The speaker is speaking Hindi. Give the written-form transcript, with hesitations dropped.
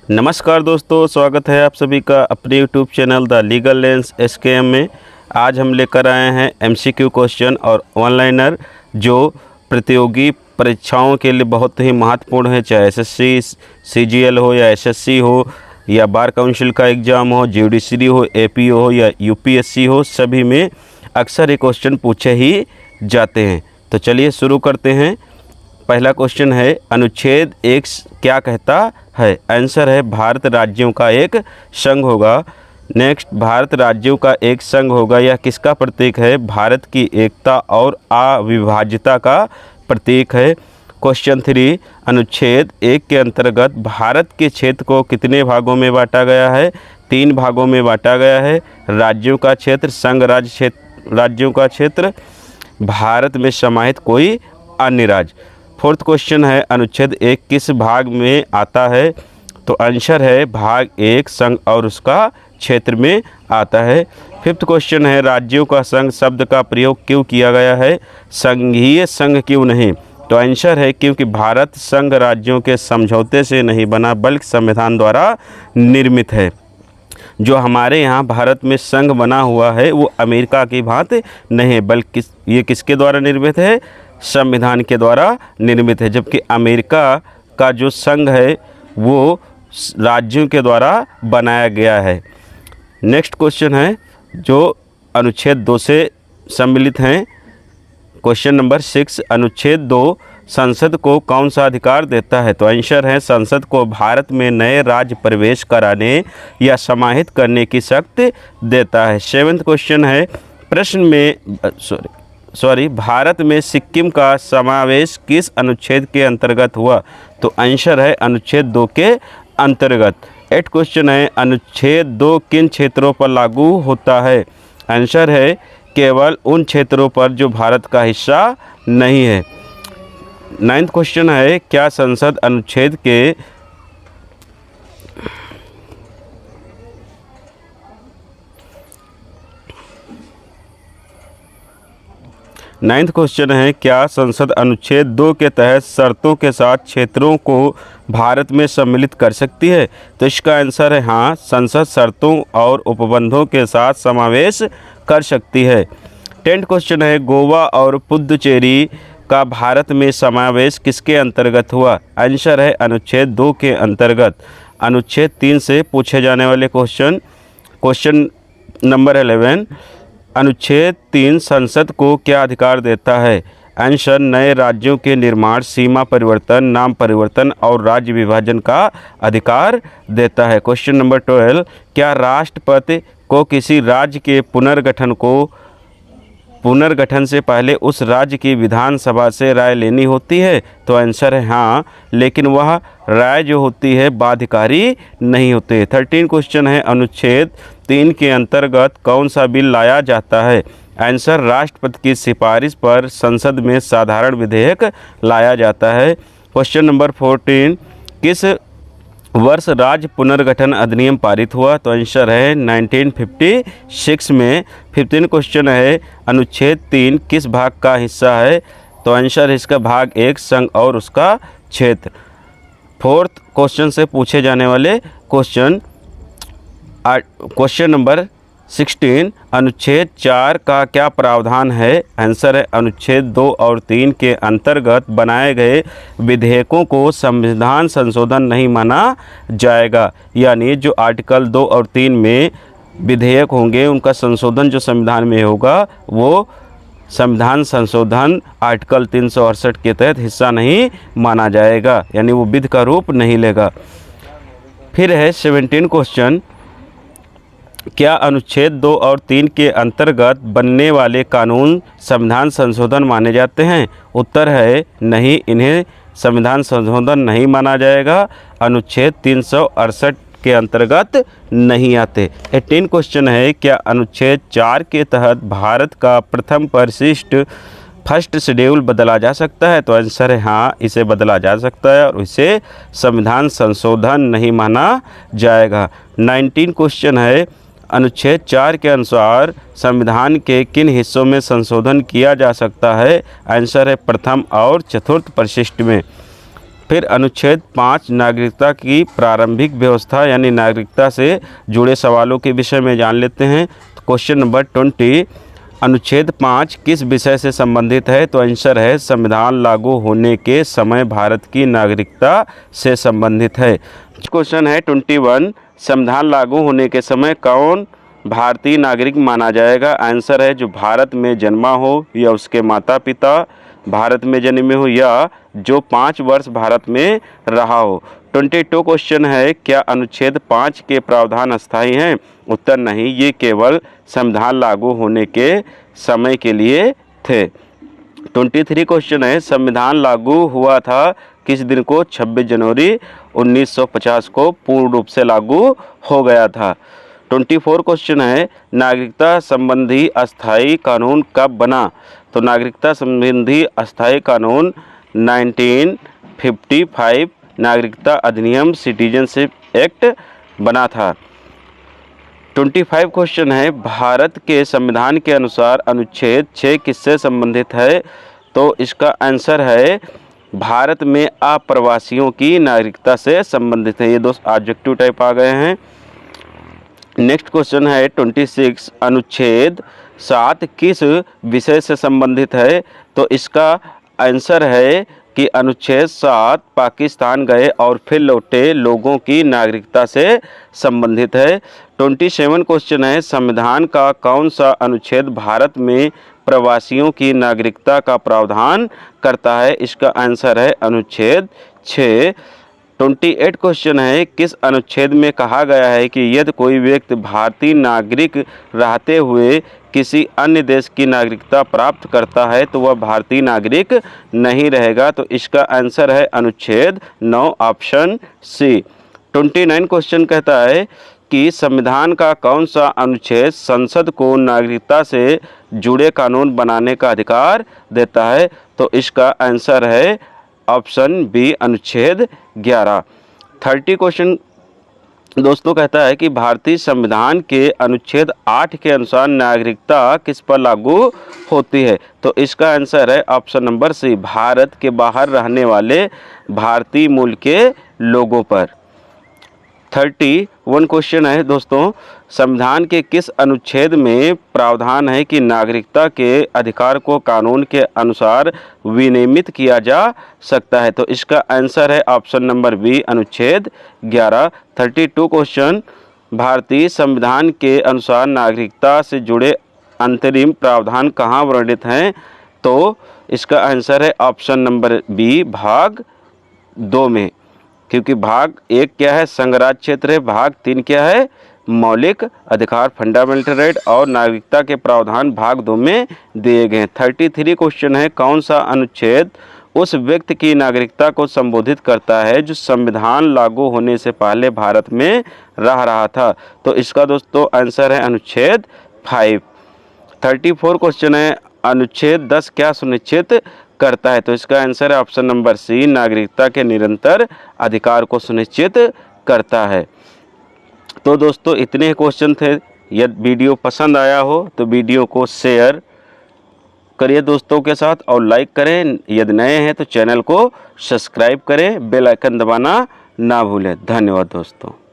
नमस्कार दोस्तों, स्वागत है आप सभी का अपने YouTube channel the legal lens SKM में। आज हम लेकर आए हैं MCQ क्वेश्चन और ऑनलाइनर जो प्रतियोगी परीक्षाओं के लिए बहुत ही महत्वपूर्ण है, चाहे SSC CGL हो या SSC हो या बार काउंसिल का एग्ज़ाम हो, जुडिशरी हो, APO हो या UPSC हो, सभी में अक्सर ये क्वेश्चन पूछे ही जाते हैं। तो चलिए शुरू करते हैं। पहला क्वेश्चन है, अनुच्छेद 1 क्या कहता है? आंसर है भारत राज्यों का एक संघ होगा। नेक्स्ट, भारत राज्यों का एक संघ होगा यह किसका प्रतीक है? भारत की एकता और अविभाज्यता का प्रतीक है। क्वेश्चन 3, अनुच्छेद 1 के अंतर्गत भारत के क्षेत्र को कितने भागों में बांटा गया है? 3 भागों में बांटा गया है। राज्यों का क्षेत्र, संघ राज्य क्षेत्र, राज्यों का क्षेत्र, भारत में समाहित कोई अन्य राज्य। फोर्थ क्वेश्चन है, अनुच्छेद 1 किस भाग में आता है? तो आंसर है भाग 1 संघ और उसका क्षेत्र में आता है। फिफ्थ क्वेश्चन है, राज्यों का संघ शब्द का प्रयोग क्यों किया गया है? संघीय संघ क्यों नहीं? तो आंसर है क्योंकि भारत संघ राज्यों के समझौते से नहीं बना बल्कि संविधान द्वारा निर्मित है। जो हमारे यहाँ भारत में संघ बना हुआ है वो अमेरिका की भांति नहीं है, बल्कि ये किसके द्वारा निर्मित है? संविधान के द्वारा निर्मित है। जबकि अमेरिका का जो संघ है वो राज्यों के द्वारा बनाया गया है। नेक्स्ट क्वेश्चन है जो अनुच्छेद 2 से सम्मिलित हैं। क्वेश्चन नंबर 6, अनुच्छेद 2 संसद को कौन सा अधिकार देता है? तो आंसर है संसद को भारत में नए राज्य प्रवेश कराने या समाहित करने की शक्ति देता है। 7वां क्वेश्चन है, प्रश्न में भारत में सिक्किम का समावेश किस अनुच्छेद के अंतर्गत हुआ? तो आंसर है अनुच्छेद 2 के अंतर्गत। 8वां क्वेश्चन है, अनुच्छेद 2 किन क्षेत्रों पर लागू होता है? आंसर है केवल उन क्षेत्रों पर जो भारत का हिस्सा नहीं है। 9वां क्वेश्चन है, क्या संसद अनुच्छेद के 9वां क्वेश्चन है, क्या संसद अनुच्छेद 2 के तहत शर्तों के साथ क्षेत्रों को भारत में सम्मिलित कर सकती है? तो इसका आंसर है हाँ, संसद शर्तों और उपबंधों के साथ समावेश कर सकती है। 10वां क्वेश्चन है, गोवा और पुडुचेरी का भारत में समावेश किसके अंतर्गत हुआ? आंसर है अनुच्छेद 2 के अंतर्गत। अनुच्छेद 3 से पूछे जाने वाले क्वेश्चन नंबर 11, अनुच्छेद 3 संसद को क्या अधिकार देता है? आंसर नए राज्यों के निर्माण, सीमा परिवर्तन, नाम परिवर्तन और राज्य विभाजन का अधिकार देता है। क्वेश्चन नंबर 12, क्या राष्ट्रपति को किसी राज्य के पुनर्गठन से पहले उस राज्य की विधानसभा से राय लेनी होती है? तो आंसर है हाँ, लेकिन वह राय जो होती है बाध्यकारी नहीं होती। 13वां क्वेश्चन है, अनुच्छेद 3 के अंतर्गत कौन सा बिल लाया जाता है? आंसर राष्ट्रपति की सिफारिश पर संसद में साधारण विधेयक लाया जाता है। क्वेश्चन नंबर 14, किस वर्ष राज्य पुनर्गठन अधिनियम पारित हुआ? तो आंसर है 1956 में। 15वां क्वेश्चन है, अनुच्छेद 3 किस भाग का हिस्सा है? तो आंसर है इसका भाग 1 संघ और उसका क्षेत्र। 4th क्वेश्चन से पूछे जाने वाले क्वेश्चन नंबर 16, अनुच्छेद 4 का क्या प्रावधान है? आंसर है अनुच्छेद 2 और 3 के अंतर्गत बनाए गए विधेयकों को संविधान संशोधन नहीं माना जाएगा। यानी जो आर्टिकल 2 और 3 में विधेयक होंगे उनका संशोधन जो संविधान में होगा वो संविधान संशोधन आर्टिकल 368 के तहत हिस्सा नहीं माना जाएगा, यानी वो विधि का रूप नहीं लेगा। फिर है 17 क्वेश्चन, क्या अनुच्छेद 2 और 3 के अंतर्गत बनने वाले कानून संविधान संशोधन माने जाते हैं? उत्तर है नहीं, इन्हें संविधान संशोधन नहीं माना जाएगा, अनुच्छेद 368 के अंतर्गत नहीं आते। 18 क्वेश्चन है, क्या अनुच्छेद 4 के तहत भारत का प्रथम परिशिष्ट फर्स्ट शेड्यूल बदला जा सकता है? तो आंसर है हाँ, इसे बदला जा सकता है और इसे संविधान संशोधन नहीं माना जाएगा। 19 क्वेश्चन है, अनुच्छेद 4 के अनुसार संविधान के किन हिस्सों में संशोधन किया जा सकता है? आंसर है प्रथम और चतुर्थ परिशिष्ट में। फिर अनुच्छेद 5 नागरिकता की प्रारंभिक व्यवस्था यानी नागरिकता से जुड़े सवालों के विषय में जान लेते हैं। तो क्वेश्चन नंबर 20, अनुच्छेद 5 किस विषय से संबंधित है? तो आंसर है संविधान लागू होने के समय भारत की नागरिकता से संबंधित है। क्वेश्चन है 21, संविधान लागू होने के समय कौन भारतीय नागरिक माना जाएगा? आंसर है जो भारत में जन्मा हो या उसके माता पिता भारत में जन्मे हो या जो 5 वर्ष भारत में रहा हो। 22 क्वेश्चन है, क्या अनुच्छेद 5 के प्रावधान अस्थायी हैं? उत्तर नहीं, ये केवल संविधान लागू होने के समय के लिए थे। 23 क्वेश्चन है, संविधान लागू हुआ था किस दिन को? 26 जनवरी 1950 को पूर्ण रूप से लागू हो गया था। 24 क्वेश्चन है, नागरिकता संबंधी अस्थायी कानून कब बना? तो नागरिकता संबंधी अस्थायी कानून 1955 नागरिकता अधिनियम सिटीजनशिप एक्ट बना था। 25 क्वेश्चन है, भारत के संविधान के अनुसार अनुच्छेद 6 किससे संबंधित है? तो इसका आंसर है भारत में अप्रवासियों की नागरिकता से संबंधित है। ये दो ऑब्जेक्टिव टाइप आ गए हैं। नेक्स्ट क्वेश्चन है 26, अनुच्छेद 7 किस विषय से संबंधित है? तो इसका आंसर है कि अनुच्छेद 7 पाकिस्तान गए और फिर लौटे लोगों की नागरिकता से संबंधित है। 27 क्वेश्चन है, संविधान का कौन सा अनुच्छेद भारत में प्रवासियों की नागरिकता का प्रावधान करता है? इसका आंसर है अनुच्छेद 6। 28 क्वेश्चन है, किस अनुच्छेद में कहा गया है कि यदि कोई व्यक्ति भारतीय नागरिक रहते हुए किसी अन्य देश की नागरिकता प्राप्त करता है तो वह भारतीय नागरिक नहीं रहेगा? तो इसका आंसर है अनुच्छेद 9 ऑप्शन सी। 29 क्वेश्चन कहता है कि संविधान का कौन सा अनुच्छेद संसद को नागरिकता से जुड़े कानून बनाने का अधिकार देता है? तो इसका आंसर है ऑप्शन बी अनुच्छेद 11। 30 क्वेश्चन दोस्तों कहता है कि भारतीय संविधान के अनुच्छेद 8 के अनुसार नागरिकता किस पर लागू होती है? तो इसका आंसर है ऑप्शन नंबर सी, भारत के बाहर रहने वाले भारतीय मूल के लोगों पर। 31 क्वेश्चन है दोस्तों, संविधान के किस अनुच्छेद में प्रावधान है कि नागरिकता के अधिकार को कानून के अनुसार विनियमित किया जा सकता है? तो इसका आंसर है ऑप्शन नंबर बी अनुच्छेद 11। 32 क्वेश्चन, भारतीय संविधान के अनुसार नागरिकता से जुड़े अंतरिम प्रावधान कहाँ वर्णित हैं? तो इसका आंसर है ऑप्शन नंबर बी भाग 2 में, क्योंकि भाग 1 क्या है? संघराज्य क्षेत्र है। भाग 3 क्या है? मौलिक अधिकार फंडामेंटल राइट, और नागरिकता के प्रावधान भाग 2 में दिए गए हैं। 33 क्वेश्चन है, कौन सा अनुच्छेद उस व्यक्ति की नागरिकता को संबोधित करता है जो संविधान लागू होने से पहले भारत में रह रहा था? तो इसका दोस्तों आंसर है अनुच्छेद 5। 34 क्वेश्चन है, अनुच्छेद 10 क्या सुनिश्चित करता है? तो इसका आंसर है ऑप्शन नंबर सी, नागरिकता के निरंतर अधिकार को सुनिश्चित करता है। तो दोस्तों इतने क्वेश्चन थे। यदि वीडियो पसंद आया हो तो वीडियो को शेयर करिए दोस्तों के साथ और लाइक करें। यदि नए हैं तो चैनल को सब्सक्राइब करें, बेल आइकन दबाना ना भूलें। धन्यवाद दोस्तों।